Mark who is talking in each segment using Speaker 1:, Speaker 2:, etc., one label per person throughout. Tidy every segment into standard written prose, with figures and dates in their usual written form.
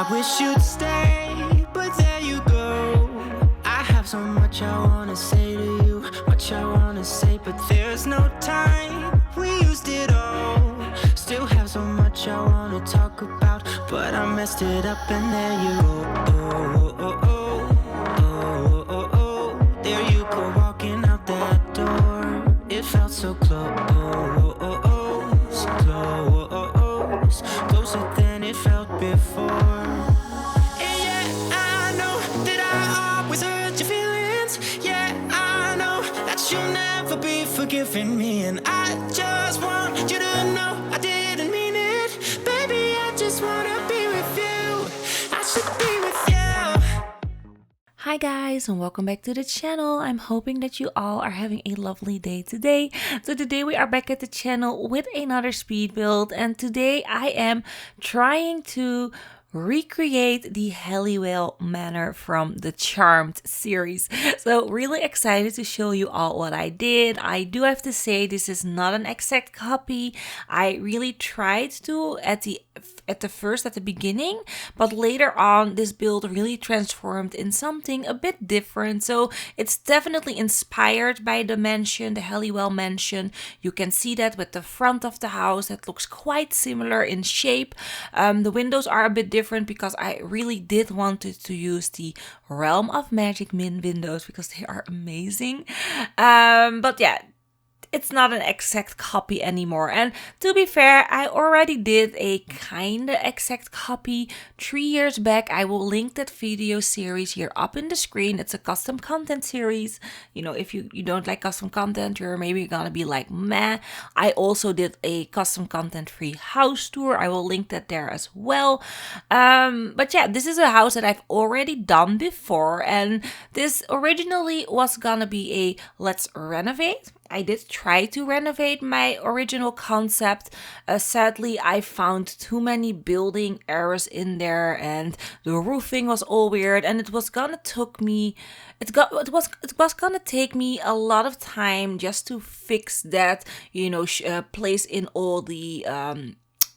Speaker 1: I wish you'd stay, but there you go. I have so much I wanna say to you, much I wanna say, but there's no time. We used it all. Still have so much I wanna talk about, but I messed it up and there you go. Oh, oh, oh, oh, oh, oh, oh. There you go, walking out that door. It felt so close, oh, oh, oh, so close, oh, oh, oh, closer than it felt before. And yeah, I know that I always hurt your feelings. Yeah, I know that you'll never be forgiving me, and I just want you to know I didn't mean it. Baby, I just wanna be with you. I should be with you.
Speaker 2: Hi guys, and welcome back to the channel. I'm hoping that you all are having a lovely day today. So today we are back at the channel with another speed build, and today I am trying to recreate the HAlliwell Manor from the Charmed series. So really excited to show you all what I did. I do have to say this is not an exact copy. I really tried to at the beginning, but later on this build really transformed in something a bit different. So it's definitely inspired by the mansion, the HAlliwell mansion. You can see that with the front of the house. It looks quite similar in shape. The windows are a bit different because I really did wanted to use the Realm of Magic Min windows because they are amazing. But yeah, it's not an exact copy anymore. And to be fair, I already did a kinda exact copy 3 years back. I will link that video series here up in the screen. It's a custom content series. You know, if you don't like custom content, you're maybe gonna be like, meh. I also did a custom content free house tour. I will link that there as well. But yeah, this is a house that I've already done before. And this originally was gonna be a let's renovate. I did try to renovate my original concept. Sadly, I found too many building errors in there, and the roofing was all weird. And it was gonna take me a lot of time just to fix that. You know, place in all the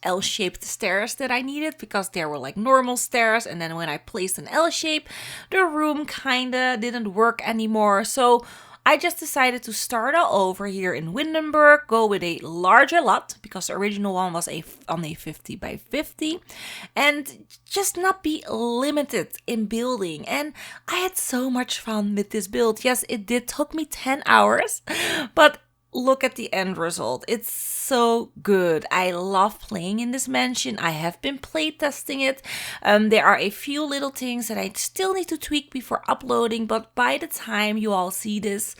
Speaker 2: L-shaped stairs that I needed, because there were like normal stairs, and then when I placed an L shape, the room kinda didn't work anymore. So I just decided to start all over here in Windenburg, go with a larger lot, because the original one was on a 50 by 50, and just not be limited in building. And I had so much fun with this build. Yes, it did took me 10 hours, but look at the end result. It's so good. I love playing in this mansion. I have been playtesting it. There are a few little things that I still need to tweak before uploading, but by the time you all see this,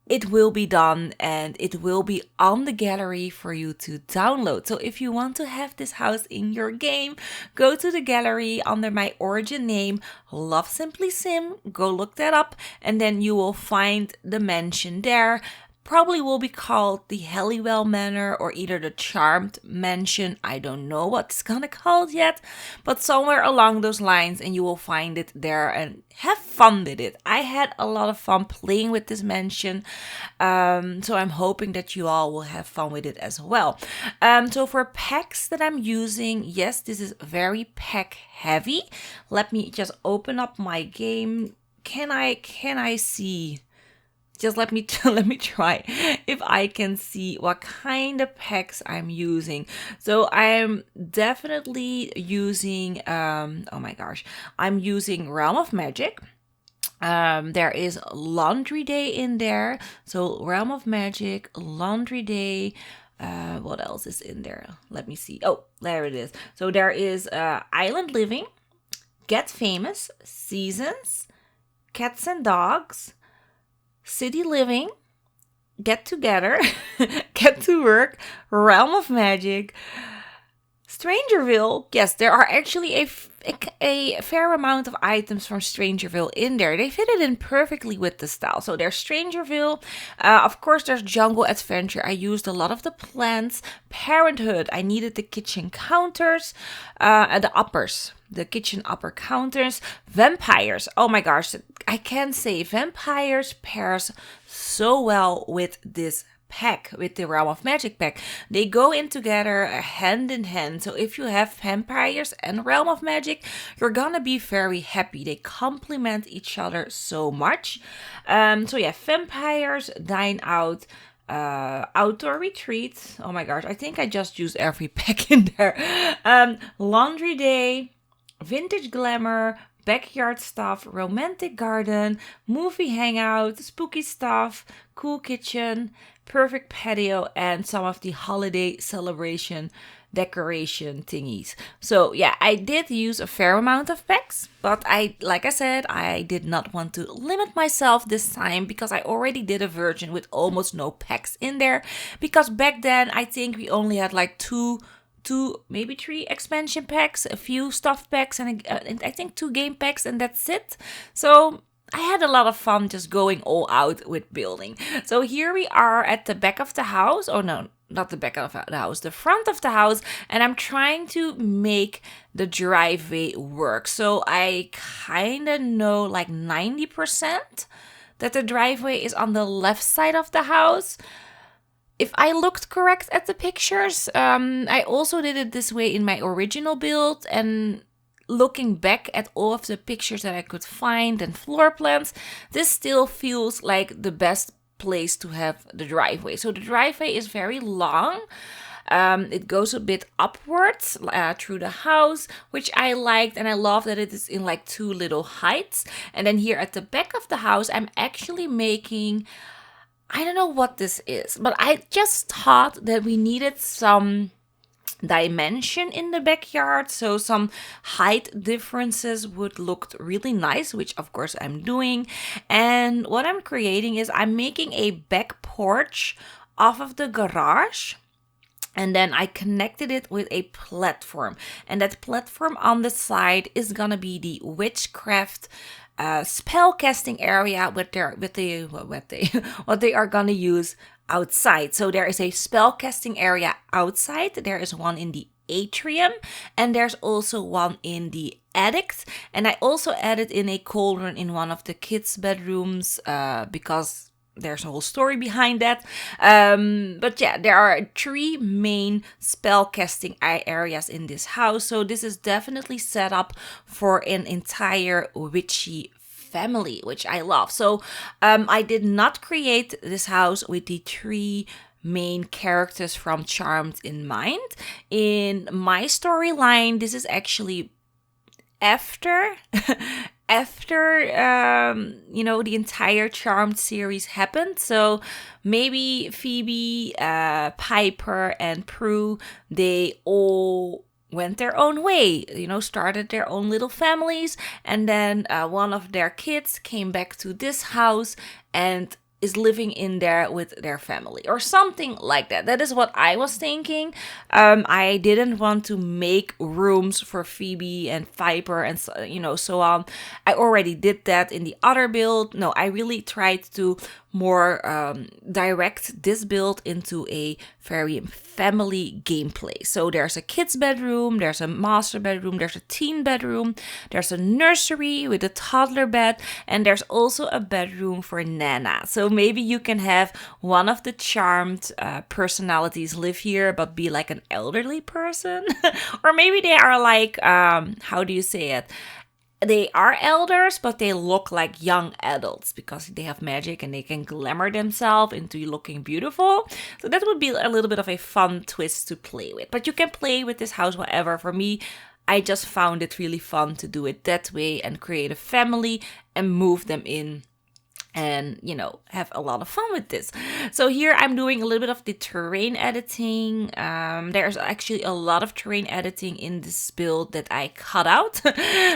Speaker 2: it will be done and it will be on the gallery for you to download. So if you want to have this house in your game, go to the gallery under my origin name, LoveSimplySim. Go look that up, and then you will find the mansion there. Probably will be called the HAlliwell Manor or either the Charmed Mansion. I don't know what it's gonna called yet, but somewhere along those lines, and you will find it there, and have fun with it. I had a lot of fun playing with this mansion, so I'm hoping that you all will have fun with it as well. So for packs that I'm using, yes, this is very pack heavy. Let me just open up my game. Can I see? Just let me try if I can see what kind of packs I'm using. So I'm definitely using, oh my gosh, I'm using Realm of Magic. There is Laundry Day in there. So Realm of Magic, Laundry Day. What else is in there? Let me see. Oh, there it is. So there is Island Living, Get Famous, Seasons, Cats and Dogs, City Living, Get Together, Get to Work, Realm of Magic, Strangerville. Yes, there are actually a fair amount of items from Strangerville in there. They fit it in perfectly with the style. So there's Strangerville. Of course, there's Jungle Adventure. I used a lot of the plants. Parenthood. I needed the kitchen counters, the uppers. The kitchen upper counters. Vampires. Oh my gosh, I can say vampires pairs so well with this pack, with the Realm of Magic pack. They go in together hand in hand. So if you have vampires and Realm of Magic, you're gonna be very happy. They complement each other so much. So yeah, vampires, dine out, outdoor retreat. Oh my gosh, I think I just used every pack in there. Laundry day, vintage glamour, backyard stuff, romantic garden, movie hangout, spooky stuff, cool kitchen, perfect patio, and some of the holiday celebration decoration thingies. So yeah, I did use a fair amount of packs, but like I said, I did not want to limit myself this time because I already did a version with almost no packs in there, because back then I think we only had like two, maybe 3 expansion packs, a few stuff packs, and I think 2 game packs, and that's it. So I had a lot of fun just going all out with building. So here we are at the back of the house. Oh no, not the back of the house, the front of the house. And I'm trying to make the driveway work. So I kind of know like 90% that the driveway is on the left side of the house. If I looked correct at the pictures, I also did it this way in my original build, and looking back at all of the pictures that I could find and floor plans, this still feels like the best place to have the driveway. So the driveway is very long. It goes a bit upwards through the house, which I liked, and I love that it is in like 2 little heights. And then here at the back of the house, I'm actually making, I don't know what this is, but I just thought that we needed some dimension in the backyard, so some height differences would look really nice, which of course I'm doing. And what I'm creating is I'm making a back porch off of the garage, and then I connected it with a platform, and that platform on the side is gonna be the witchcraft spell casting area what they are gonna use outside. So there is a spell casting area outside. There is one in the atrium, and there's also one in the attic. And I also added in a cauldron in one of the kids' bedrooms because there's a whole story behind that. But yeah, there are 3 main spell casting areas in this house. So this is definitely set up for an entire witchy family, which I love. So I did not create this house with the 3 main characters from Charmed in mind. In my storyline, this is actually after the entire Charmed series happened. So maybe Phoebe, Piper, and Prue, they all went their own way, started their own little families, and then one of their kids came back to this house and is living in there with their family or something like that. That is what I was thinking. I didn't want to make rooms for Phoebe and Viper and so on. I already did that in the other build. No, I really tried to more direct this build into a very family gameplay. So there's a kid's bedroom, there's a master bedroom, there's a teen bedroom, there's a nursery with a toddler bed, and there's also a bedroom for Nana. So maybe you can have one of the Charmed personalities live here but be like an elderly person. Or maybe they are like, how do you say it? They are elders, but they look like young adults because they have magic and they can glamour themselves into looking beautiful. So that would be a little bit of a fun twist to play with. But you can play with this house whatever. For me, I just found it really fun to do it that way and create a family and move them in and, have a lot of fun with this. So here I'm doing a little bit of the terrain editing. There's actually a lot of terrain editing in this build that I cut out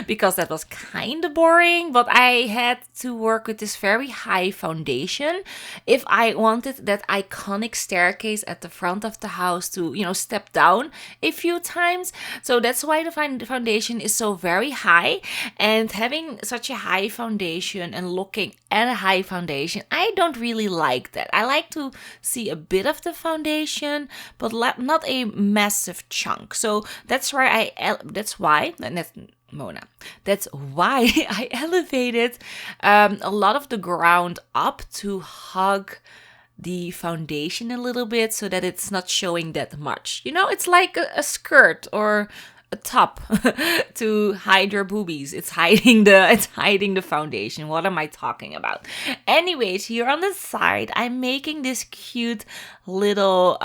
Speaker 2: because that was kind of boring, but I had to work with this very high foundation if I wanted that iconic staircase at the front of the house to, step down a few times. So that's why the foundation is so very high, and having such a high foundation and looking at a high foundation, I don't really like that. I like to see a bit of the foundation, but not a massive chunk. So that's why I elevated a lot of the ground up to hug the foundation a little bit so that it's not showing that much. You know, it's like a skirt or a top to hide your boobies. It's hiding the foundation. What am I talking about? Anyways, here on the side, I'm making this cute little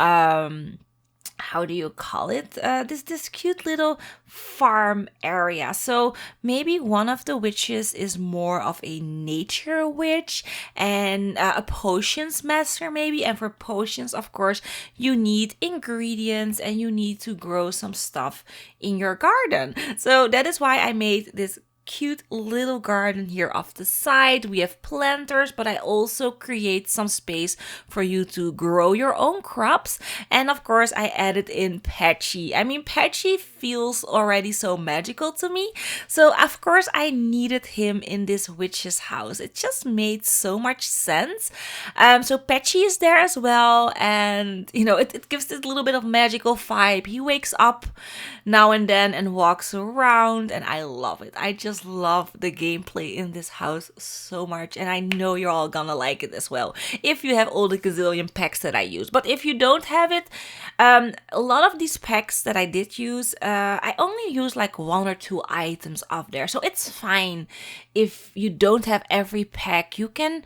Speaker 2: how do you call it? This cute little farm area. So maybe one of the witches is more of a nature witch and a potions master maybe. And for potions, of course, you need ingredients and you need to grow some stuff in your garden. So that is why I made this cute little garden here off the side. We have planters, but I also create some space for you to grow your own crops. And of course, I added in Patchy. I mean, Patchy feels already so magical to me. So of course, I needed him in this witch's house. It just made so much sense. So Patchy is there as well. And, you know, it gives this little bit of magical vibe. He wakes up now and then and walks around, and I love it. I just love the gameplay in this house so much, and I know you're all gonna like it as well if you have all the gazillion packs that I use. But if you don't have it, a lot of these packs that I did use, I only use like 1 or 2 items up there, so it's fine if you don't have every pack. You can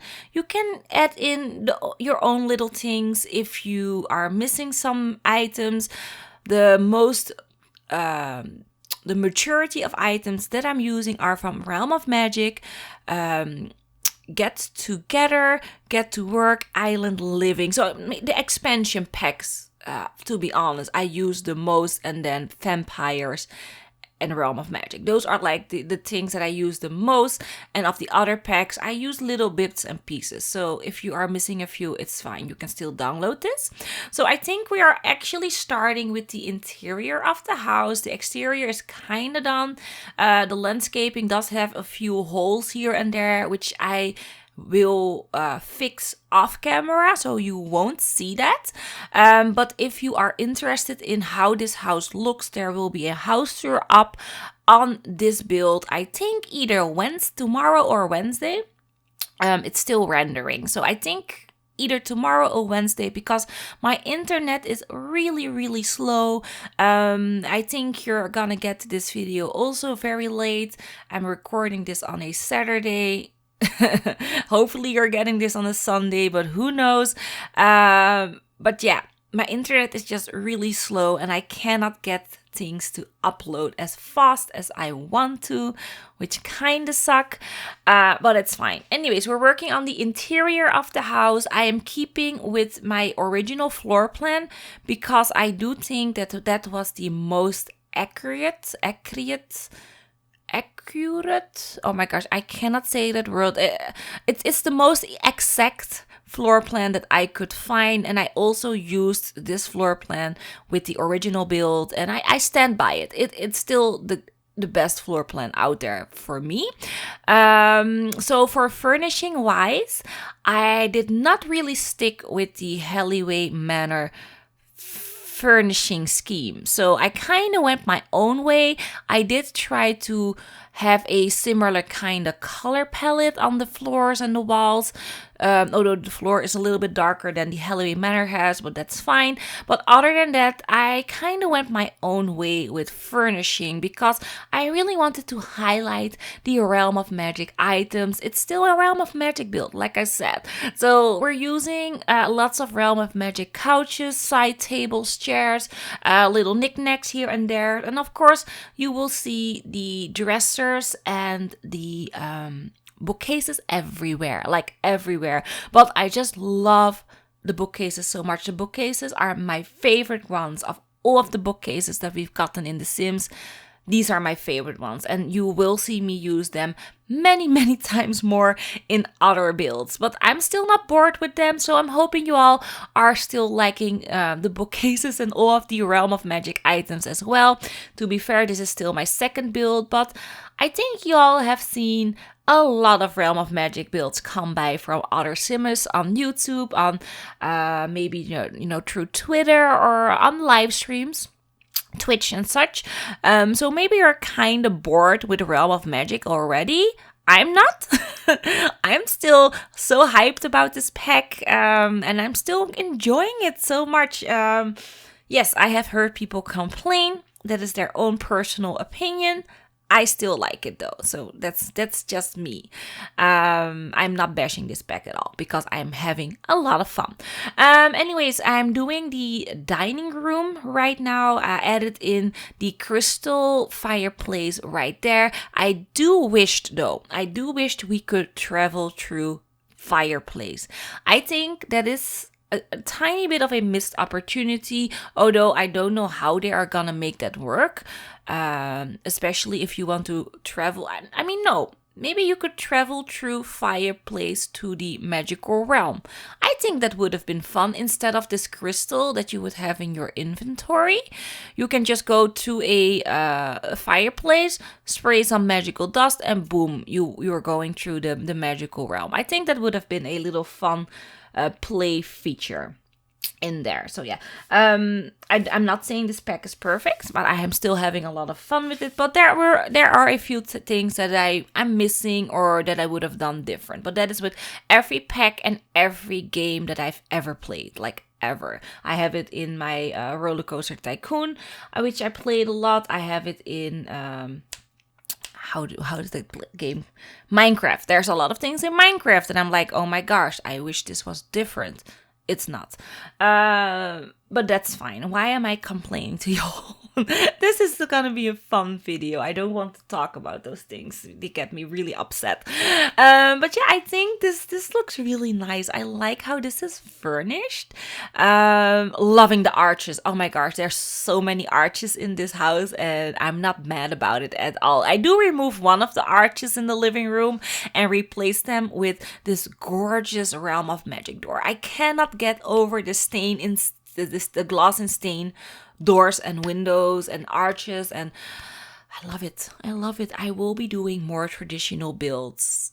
Speaker 2: add in your own little things if you are missing some items. The majority of items that I'm using are from Realm of Magic, Get Together, Get to Work, Island Living. So the expansion packs, to be honest, I use the most, and then Vampires and Realm of Magic. Those are like the things that I use the most. And of the other packs, I use little bits and pieces. So if you are missing a few, it's fine. You can still download this. So I think we are actually starting with the interior of the house. The exterior is kind of done. The landscaping does have a few holes here and there, which I will fix off camera, so you won't see that. But if you are interested in how this house looks, there will be a house tour up on this build. I think either tomorrow or Wednesday. It's still rendering, so I think either tomorrow or Wednesday, because my internet is really slow. I think you're gonna get this video also very late. I'm recording this on a Saturday. Hopefully you're getting this on a Sunday, but who knows. But yeah, my internet is just really slow and I cannot get things to upload as fast as I want to, which kind of suck, but it's fine. Anyways, we're working on the interior of the house. I am keeping with my original floor plan because I do think that was the most accurate. Oh my gosh, I cannot say that word. It's the most exact floor plan that I could find, and I also used this floor plan with the original build, and I stand by it. It's still the best floor plan out there for me. So for furnishing wise, I did not really stick with the HAlliwell Manor furnishing scheme. So I kind of went my own way. I did try to have a similar kind of color palette on the floors and the walls. Although the floor is a little bit darker than the HAlliwell Manor has, but that's fine. But other than that, I kind of went my own way with furnishing because I really wanted to highlight the Realm of Magic items. It's still a Realm of Magic build, like I said. So we're using lots of Realm of Magic couches, side tables, chairs, little knickknacks here and there. And of course, you will see the dressers and the bookcases everywhere, like everywhere. But I just love the bookcases so much. The bookcases are my favorite ones of all of the bookcases that we've gotten in The Sims. These are my favorite ones, and you will see me use them many times more in other builds. But I'm still not bored with them, so I'm hoping you all are still liking the bookcases and all of the Realm of Magic items as well. To be fair, this is still my second build, but I think you all have seen a lot of Realm of Magic builds come by from other simmers on YouTube, on maybe you know through Twitter or on live streams, Twitch and such. So maybe you're kind of bored with Realm of Magic already. I'm not. I'm still so hyped about this pack, and I'm still enjoying it so much. Yes, I have heard people complain. That is their own personal opinion. I still like it though, so that's just me. I'm not bashing this pack at all because I'm having a lot of fun. Anyways, I'm doing the dining room right now. I added in the crystal fireplace right there. I do wish we could travel through fireplace. I think that is a tiny bit of a missed opportunity, although I don't know how they are gonna make that work, especially if you want to travel. I mean, no, maybe you could travel through fireplace to the magical realm. I think that would have been fun. Instead of this crystal that you would have in your inventory, you can just go to a fireplace, spray some magical dust, and boom, you're going through the magical realm. I think that would have been a little fun play feature in there. So yeah, I'm not saying this pack is perfect, but I am still having a lot of fun with it. But there are a few things that I'm missing or that I would have done different. But that is with every pack and every game that I've ever played, like ever. I have it in my Roller Coaster Tycoon, which I played a lot. I have it in how does that game? Minecraft. There's a lot of things in Minecraft and I'm like, oh my gosh, I wish this was different. It's not. But that's fine. Why am I complaining to y'all? This is gonna be a fun video. I don't want to talk about those things. They get me really upset. But yeah, I think this looks really nice. I like how this is furnished. Loving the arches. Oh my gosh, there's so many arches in this house and I'm not mad about it at all. I do remove one of the arches in the living room and replace them with this gorgeous Realm of Magic door. I cannot get over the stain in the glass and stain doors and windows and arches, and I love it. I will be doing more traditional builds.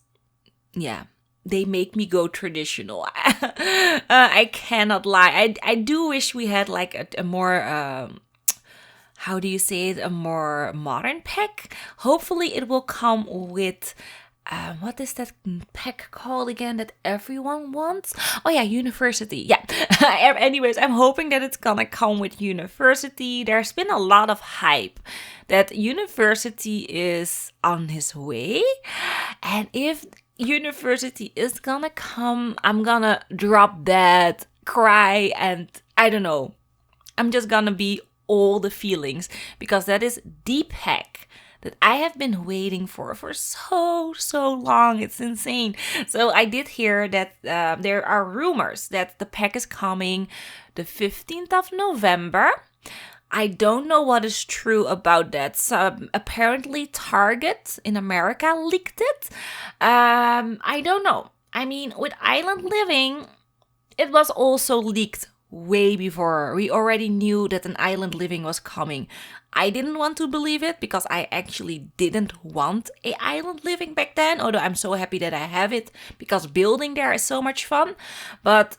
Speaker 2: Yeah, they make me go traditional. I cannot lie. I do wish we had like a more how do you say it, a more modern pack. Hopefully it will come with what is that pack called again that everyone wants? Oh yeah, University. Yeah. Anyways, I'm hoping that it's gonna come with University. There's been a lot of hype that University is on his way. And if University is gonna come, I'm gonna drop dead, cry, and I don't know. I'm just gonna be all the feelings because that is the pack that I have been waiting for so long. It's insane. So I did hear that there are rumors that the pack is coming the 15th of November. I don't know what is true about that. So apparently Target in America leaked it. I don't know. I mean, with Island Living, it was also leaked way before. We already knew that an Island Living was coming. I didn't want to believe it because I actually didn't want a Island Living back then, although I'm so happy that I have it because building there is so much fun. But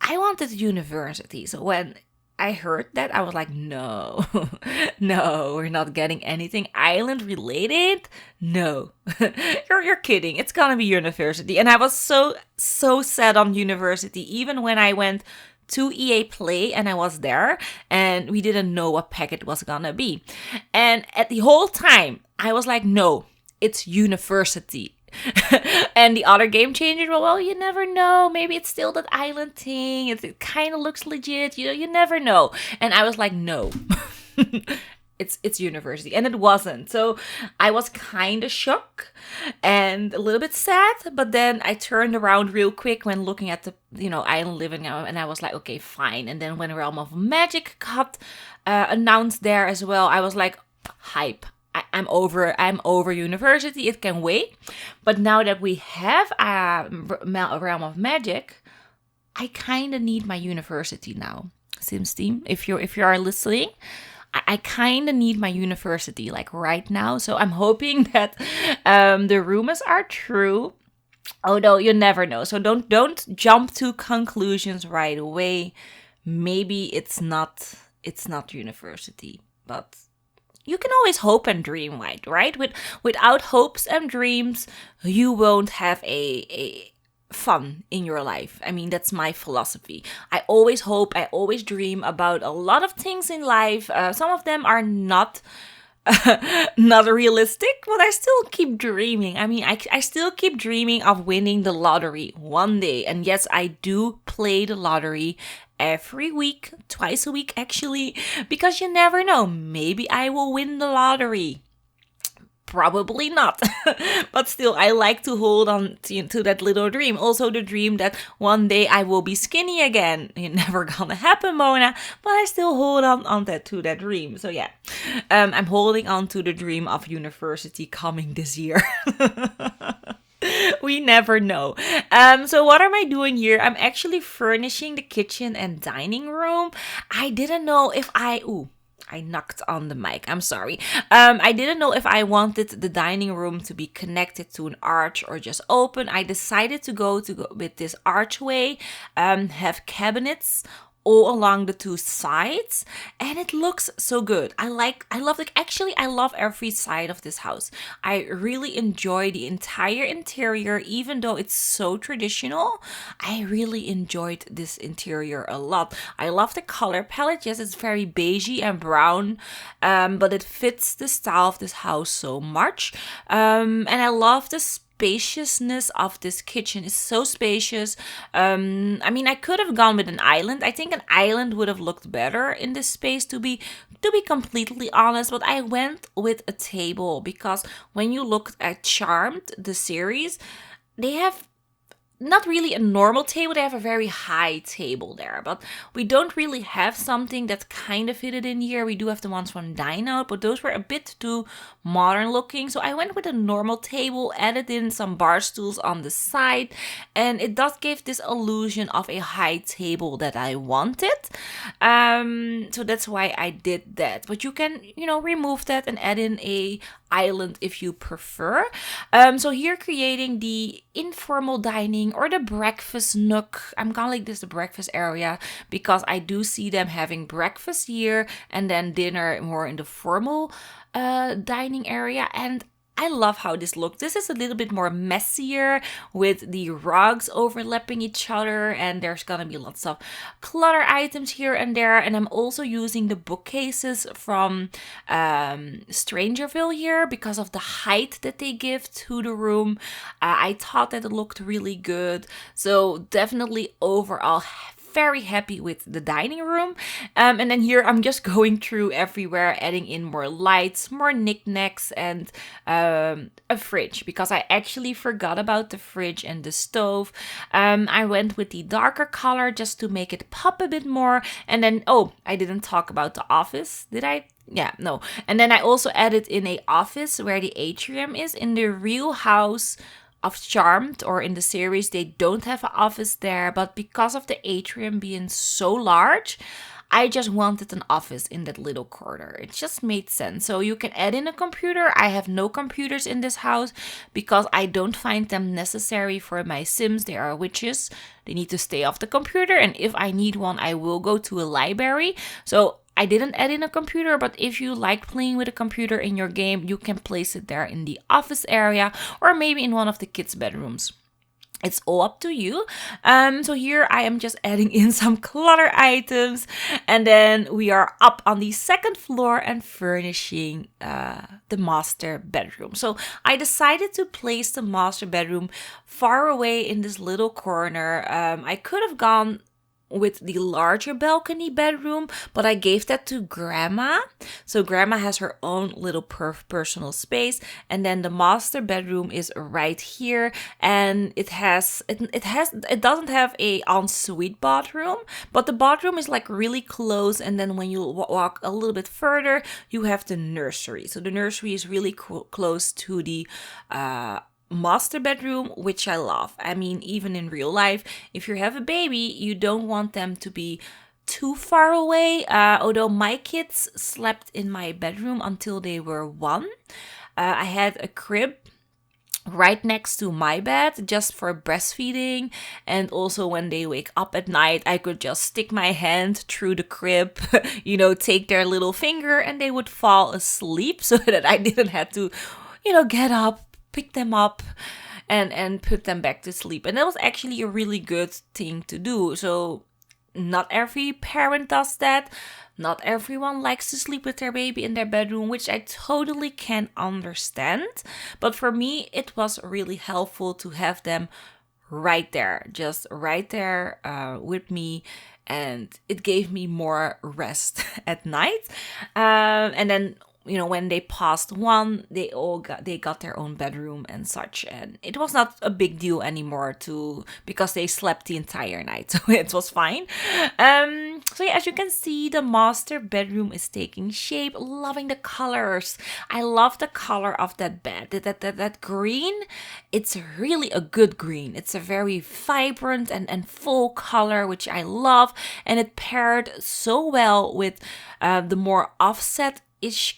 Speaker 2: I wanted University. So when I heard that, I was like, no, no, we're not getting anything island related. No, you're kidding. It's gonna be University. And I was so sad on University, even when I went to EA Play and I was there and we didn't know what pack it was gonna be. And at the whole time, I was like, no, it's University. And the other game changers, well, you never know. Maybe it's still that island thing. It kind of looks legit. You never know. And I was like, no. It's University, and it wasn't. So I was kind of shocked and a little bit sad, but then I turned around real quick when looking at the Island Living, and I was like, okay, fine. And then when Realm of Magic got announced there as well, I was like, hype. I'm over University. It can wait. But now that we have Realm of Magic, I kind of need my University now. Sims team, if you are listening, I kind of need my University like right now. So I'm hoping that the rumors are true. Although you never know. So don't jump to conclusions right away. Maybe it's not University, but you can always hope and dream, right? Without hopes and dreams, you won't have a fun in your life. I mean, that's my philosophy. I always hope, I always dream about a lot of things in life. Some of them are not not realistic, but I still keep dreaming. I mean, I still keep dreaming of winning the lottery one day. And yes, I do play the lottery every week, twice a week actually, because you never know. Maybe I will win the lottery. Probably not. But still, I like to hold on to that little dream. Also, the dream that one day I will be skinny again. It's never gonna happen, Mona. But I still hold on to that dream. So yeah, I'm holding on to the dream of university coming this year. We never know. So what am I doing here? I'm actually furnishing the kitchen and dining room. I didn't know if I knocked on the mic. I'm sorry. I didn't know if I wanted the dining room to be connected to an arch or just open. I decided to go with this archway, have cabinets all along the two sides, and it looks so good. I love every side of this house. I really enjoy the entire interior, even though it's so traditional. I really enjoyed this interior a lot. I love the color palette. Yes, it's very beigey and brown, but it fits the style of this house so much. And I love the spaciousness of this kitchen. Is so spacious. I mean, I could have gone with an island. I think an island would have looked better in this space, to be completely honest, but I went with a table because when you look at Charmed, the series, they have not really a normal table, they have a very high table there, but we don't really have something that's kind of fitted in here. We do have the ones from Dine Out, but those were a bit too modern looking, so I went with a normal table, added in some bar stools on the side, and it does give this illusion of a high table that I wanted. So that's why I did that, but you can, remove that and add in a island if you prefer. So here, creating the informal dining or the breakfast nook. I'm calling this the breakfast area because I do see them having breakfast here and then dinner more in the formal dining area, and I love how this looks. This is a little bit more messier with the rugs overlapping each other, and there's gonna be lots of clutter items here and there. And I'm also using the bookcases from Strangerville here because of the height that they give to the room. I thought that it looked really good. So definitely overall very happy with the dining room. And then here I'm just going through everywhere, adding in more lights, more knickknacks, and a fridge because I actually forgot about the fridge and the stove. I went with the darker color just to make it pop a bit more. And then, I didn't talk about the office, did I? Yeah, no. And then I also added in a office where the atrium is. In the real house of Charmed or in the series, they don't have an office there, but because of the atrium being so large, I just wanted an office in that little corner. It just made sense. So you can add in a computer. I have no computers in this house because I don't find them necessary for my Sims. They are witches. They need to stay off the computer, and if I need one, I will go to a library. So I didn't add in a computer, but if you like playing with a computer in your game, you can place it there in the office area or maybe in one of the kids' bedrooms. It's all up to you. So here I am just adding in some clutter items, and then we are up on the second floor and furnishing the master bedroom. So I decided to place the master bedroom far away in this little corner. I could have gone with the larger balcony bedroom, but I gave that to Grandma. So Grandma has her own little personal space, and then the master bedroom is right here, and it doesn't have a ensuite bathroom, but the bathroom is like really close, and then when you walk a little bit further, you have the nursery. So the nursery is really close to the master bedroom, which I love. I mean, even in real life, if you have a baby, you don't want them to be too far away. Although my kids slept in my bedroom until they were 1. I had a crib right next to my bed just for breastfeeding, and also when they wake up at night I could just stick my hand through the crib, take their little finger and they would fall asleep so that I didn't have to get up, pick them up and put them back to sleep. And that was actually a really good thing to do. So not every parent does that. Not everyone likes to sleep with their baby in their bedroom, which I totally can understand. But for me, it was really helpful to have them right there, just right there with me. And it gave me more rest at night. And then when they passed 1, they got their own bedroom and such, and it was not a big deal anymore because they slept the entire night, so it was fine. So yeah, as you can see, the master bedroom is taking shape. Loving the colors. I love the color of that bed. That green. It's really a good green. It's a very vibrant and full color, which I love, and it paired so well with the more offset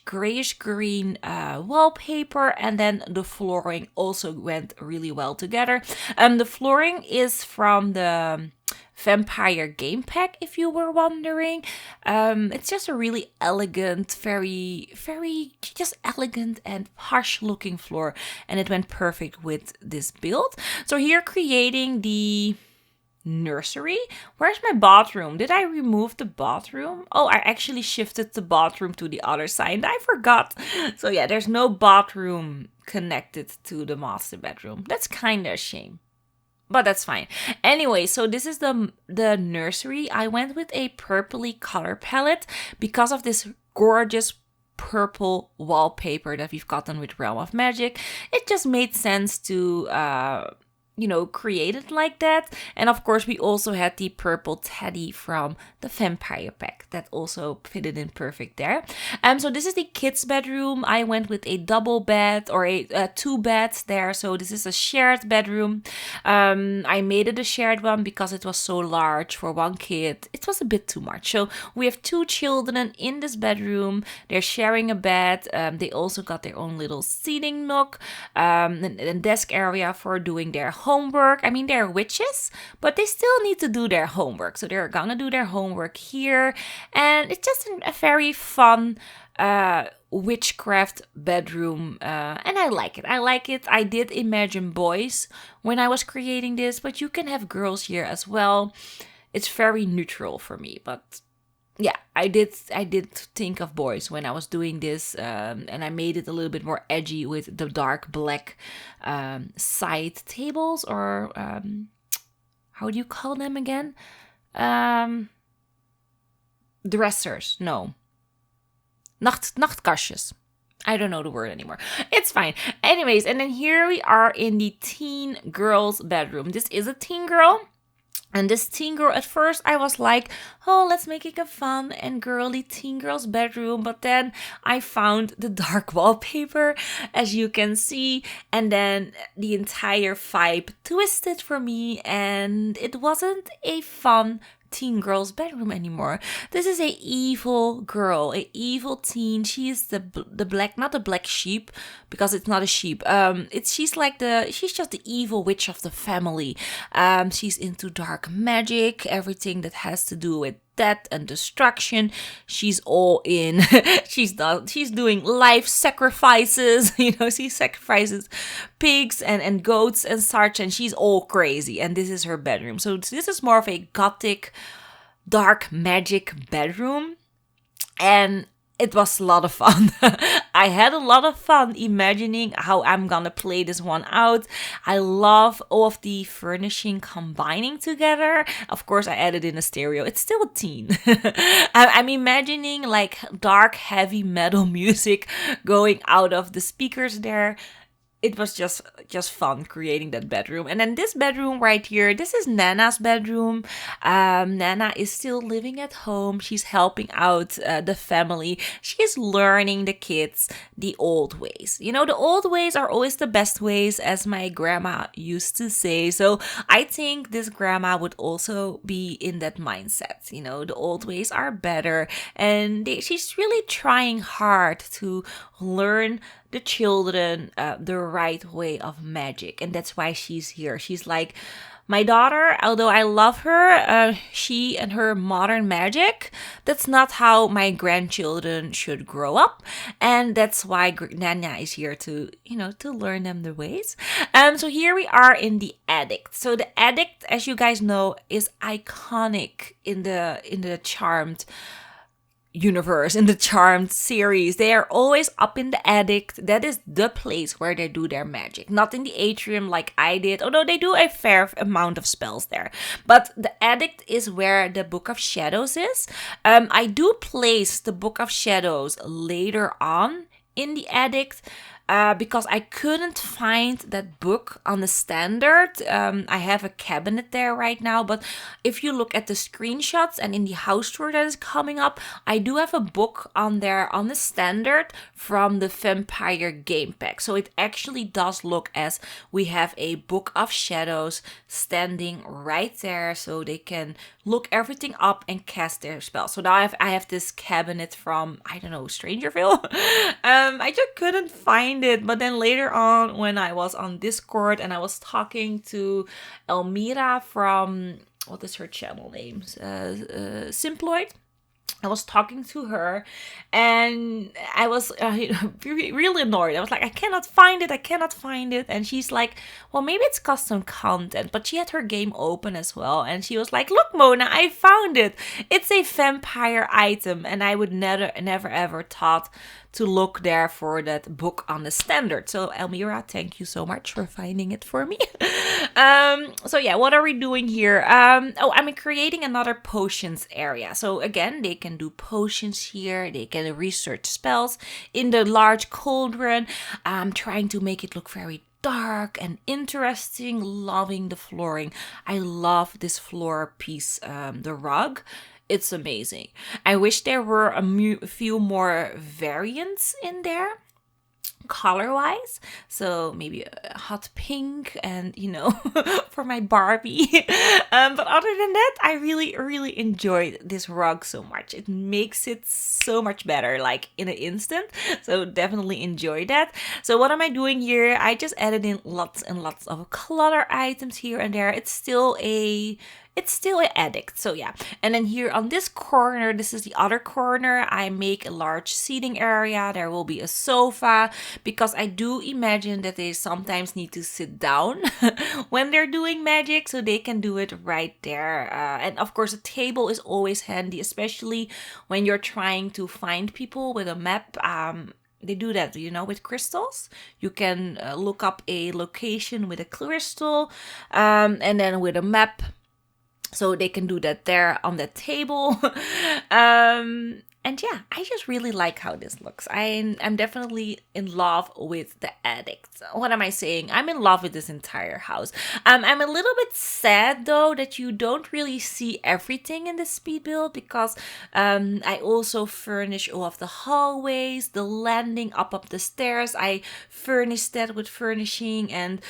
Speaker 2: grayish green wallpaper, and then the flooring also went really well together. The flooring is from the Vampire game pack, if you were wondering. It's just a really elegant, very just elegant and harsh looking floor, and it went perfect with this build. So here, creating the nursery. Where's my bathroom? Did I remove the bathroom? Oh, I actually shifted the bathroom to the other side. I forgot. So yeah, there's no bathroom connected to the master bedroom. That's kind of a shame, but that's fine. Anyway, so this is the nursery. I went with a purpley color palette because of this gorgeous purple wallpaper that we've gotten with Realm of Magic. It just made sense to created like that. And of course, we also had the purple teddy from the vampire pack that also fitted in perfect there. So this is the kids' bedroom. I went with a double bed, or a 2 beds there. So this is a shared bedroom. I made it a shared one because it was so large for 1 kid. It was a bit too much. So we have 2 children in this bedroom. They're sharing a bed. They also got their own little seating nook, and desk area for doing their homework. I mean, they're witches, but they still need to do their homework. So they're gonna do their homework here. And it's just a very fun witchcraft bedroom. And I like it. I did imagine boys when I was creating this, but you can have girls here as well. It's very neutral for me, but yeah, I did think of boys when I was doing this, and I made it a little bit more edgy with the dark black side tables, or how do you call them again? Dressers. No. Nachtkastjes. I don't know the word anymore. It's fine. Anyways, and then here we are in the teen girl's bedroom. This is a teen girl. And this teen girl, at first I was like, oh, let's make it a fun and girly teen girl's bedroom. But then I found the dark wallpaper, as you can see. And then the entire vibe twisted for me. And it wasn't a fun teen girl's bedroom anymore. This is a evil girl, a evil teen. She is the black, not the black sheep, because it's not a sheep. She's just the evil witch of the family. She's into dark magic, everything that has to do with death and destruction. She's all in. She's doing life sacrifices. She sacrifices pigs and goats and such, and she's all crazy. And this is her bedroom. So this is more of a gothic, dark magic bedroom, and it was a lot of fun. I had a lot of fun imagining how I'm gonna play this one out. I love all of the furnishing combining together. Of course, I added in a stereo. It's still a teen. I'm imagining like dark, heavy metal music going out of the speakers there. It was just fun creating that bedroom. And then this bedroom right here, this is Nana's bedroom. Nana is still living at home. She's helping out the family. She's learning the kids the old ways. The old ways are always the best ways, as my grandma used to say. So I think this grandma would also be in that mindset. The old ways are better. And she's really trying hard to learn the children the right way of magic. And that's why she's here. She's like my daughter, although I love her, she and her modern magic, that's not how my grandchildren should grow up. And that's why Nanya is here to, to learn them the ways. So here we are in the Addict. So the Addict, as you guys know, is iconic in the Charmed universe, in the Charmed series. They are always up in the Addict. That is the place where they do their magic, not in the atrium like I did, although they do a fair amount of spells there. But the Addict is where the Book of Shadows is. I do place the Book of Shadows later on in the Addict, because I couldn't find that book on the standard. I have a cabinet there right now, but if you look at the screenshots and in the house tour that is coming up, I do have a book on there on the standard from the Vampire game pack. So it actually does look as we have a Book of Shadows standing right there, so they can look everything up and cast their spells. So now I have this cabinet from, I don't know, Strangerville. I just couldn't find it. But then later on, when I was on Discord and I was talking to Elmira from, what is her channel name? Simploid. I was talking to her and I was really annoyed. I was like, I cannot find it. And she's like, well, maybe it's custom content. But she had her game open as well. And she was like, look, Mona, I found it. It's a vampire item. And I would never ever thought to look there for that book on the standard. So Elmira, thank you so much for finding it for me. So yeah, what are we doing here? I'm creating another potions area. So again, they can do potions here. They can research spells in the large cauldron. I'm trying to make it look very dark and interesting. Loving the flooring. I love this floor piece, the rug. It's amazing. I wish there were a few more variants in there, color-wise. So maybe a hot pink and, for my Barbie. But other than that, I really enjoyed this rug so much. It makes it so much better, like in an instant. So definitely enjoy that. So what am I doing here? I just added in lots and lots of clutter items here and there. It's still an Addict, so yeah. And then here on this corner, this is the other corner, I make a large seating area. There will be a sofa, because I do imagine that they sometimes need to sit down when they're doing magic, so they can do it right there. And of course, a table is always handy, especially when you're trying to find people with a map. They do that, with crystals. You can look up a location with a crystal, and then with a map. So they can do that there on that table. And yeah, I just really like how this looks. I'm definitely in love with the Addict. What am I saying? I'm in love with this entire house. I'm a little bit sad though that you don't really see everything in the speed build, because I also furnish all of the hallways, the landing up the stairs. I furnished that with furnishing, and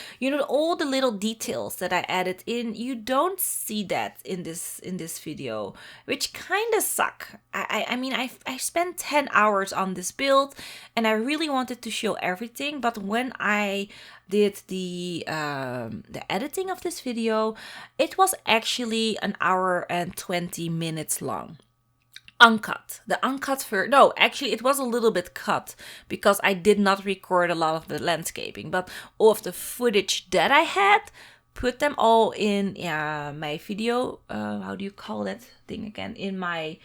Speaker 2: all the little details that I added in. You don't see that in this video, which kind of suck. I mean, I spent 10 hours on this build and I really wanted to show everything, but when I did the editing of this video, it was actually 1 hour and 20 minutes long. Uncut. The uncut version. No, actually it was a little bit cut because I did not record a lot of the landscaping, but all of the footage that I had, put them all in my video, how do you call that thing again? In my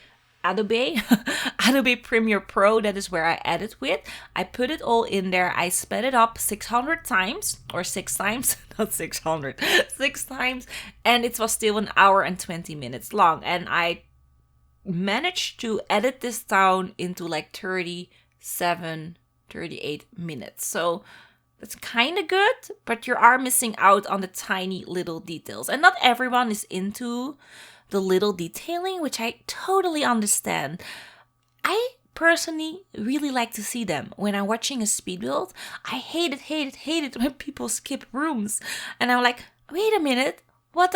Speaker 2: Adobe Premiere Pro, that is where I edit with. I put it all in there. I sped it up 600 times, or 6 times, not 600, 6 times, and it was still 1 hour and 20 minutes long. And I managed to edit this down into like 37, 38 minutes. So that's kind of good, but you are missing out on the tiny little details. And not everyone is into the little detailing, which I totally understand. I personally really like to see them when I'm watching a speed build. I hate it when people skip rooms. And I'm like, wait a minute, what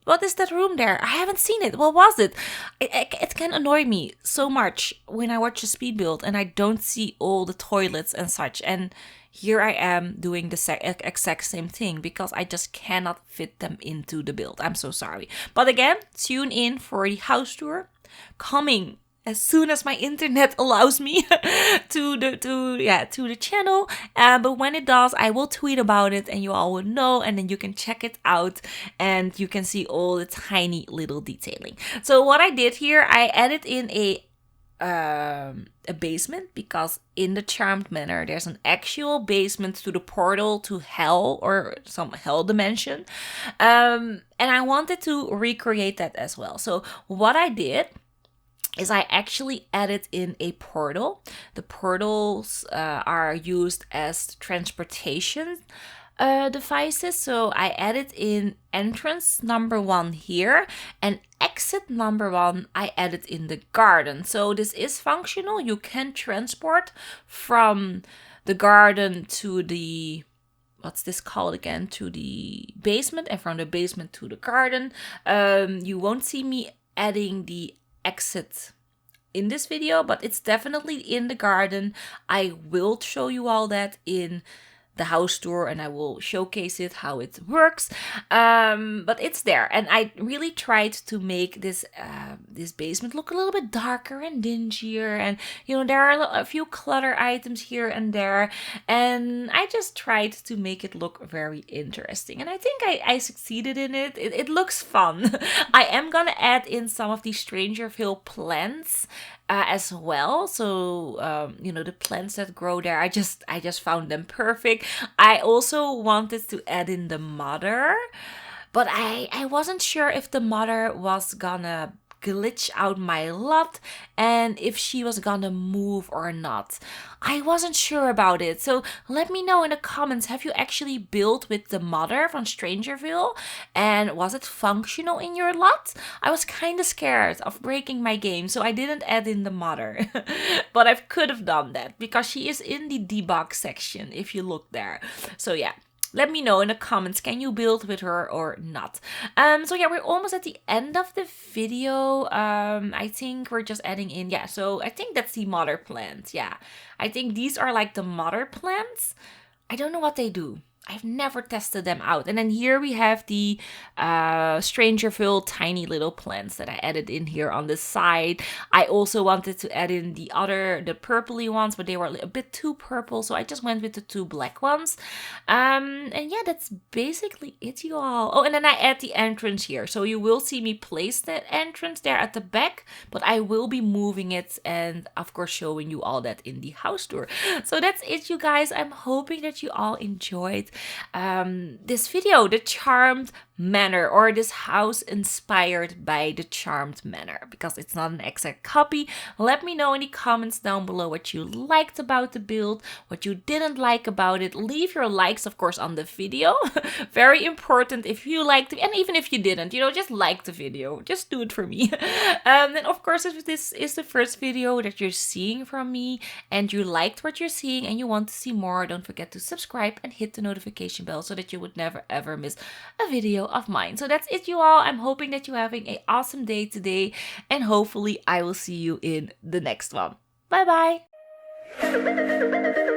Speaker 2: What is that room there? I haven't seen it. What was it? It can annoy me so much when I watch a speed build and I don't see all the toilets and such. And here I am doing the exact same thing because I just cannot fit them into the build. I'm so sorry. But again, tune in for the house tour coming as soon as my internet allows me to the channel. But when it does, I will tweet about it and you all will know, and then you can check it out and you can see all the tiny little detailing. So what I did here, I added in a basement, because in the Charmed Manor there's an actual basement to the portal to hell, or some hell dimension, and I wanted to recreate that as well. So what I did is I actually added in a portal. The portals are used as transportation devices. So I added in entrance number 1 here, and exit number 1 I added in the garden. So this is functional. You can transport from the garden to the, what's this called again, to the basement, and from the basement to the garden. You won't see me adding the exit in this video, but it's definitely in the garden. I will show you all that in the house tour, and I will showcase it how it works, but it's there. And I really tried to make this this basement look a little bit darker and dingier, and you know, there are a few clutter items here and there, and I just tried to make it look very interesting, and I think I succeeded in it. It looks fun. I am gonna add in some of these Strangerville plants as well. So you know, the plants that grow there, I just found them perfect. I also wanted to add in the mother, but I wasn't sure if the mother was gonna glitch out my lot and if she was gonna move or not. I wasn't sure about it. So let me know in the comments, have you actually built with the mother from Strangerville, and was it functional in your lot? I was kind of scared of breaking my game, so I didn't add in the mother. But I could have done that because she is in the debug section if you look there. So yeah, let me know in the comments, can you build with her or not? So yeah, we're almost at the end of the video. I think we're just adding in, yeah, so I think that's the mother plant. Yeah, I think these are like the mother plants. I don't know what they do. I've never tested them out. And then here we have the Strangerville tiny little plants that I added in here on the side. I also wanted to add in the purpley ones, but they were a bit too purple, so I just went with the 2 black ones. And yeah, that's basically it, you all. Oh, and then I add the entrance here. So you will see me place that entrance there at the back, but I will be moving it and of course showing you all that in the house tour. So that's it, you guys. I'm hoping that you all enjoyed this video, the Charmed Manor, or this house inspired by the Charmed Manor, because it's not an exact copy. Let me know in the comments down below what you liked about the build, what you didn't like about it. Leave your likes, of course, on the video. Very important if you liked it, and even if you didn't, you know, just like the video. Just do it for me. Then of course, if this is the first video that you're seeing from me and you liked what you're seeing and you want to see more, don't forget to subscribe and hit the notification bell so that you would never ever miss a video of mine. So that's it, you all. I'm hoping that you're having an awesome day today, and hopefully I will see you in the next one. Bye bye.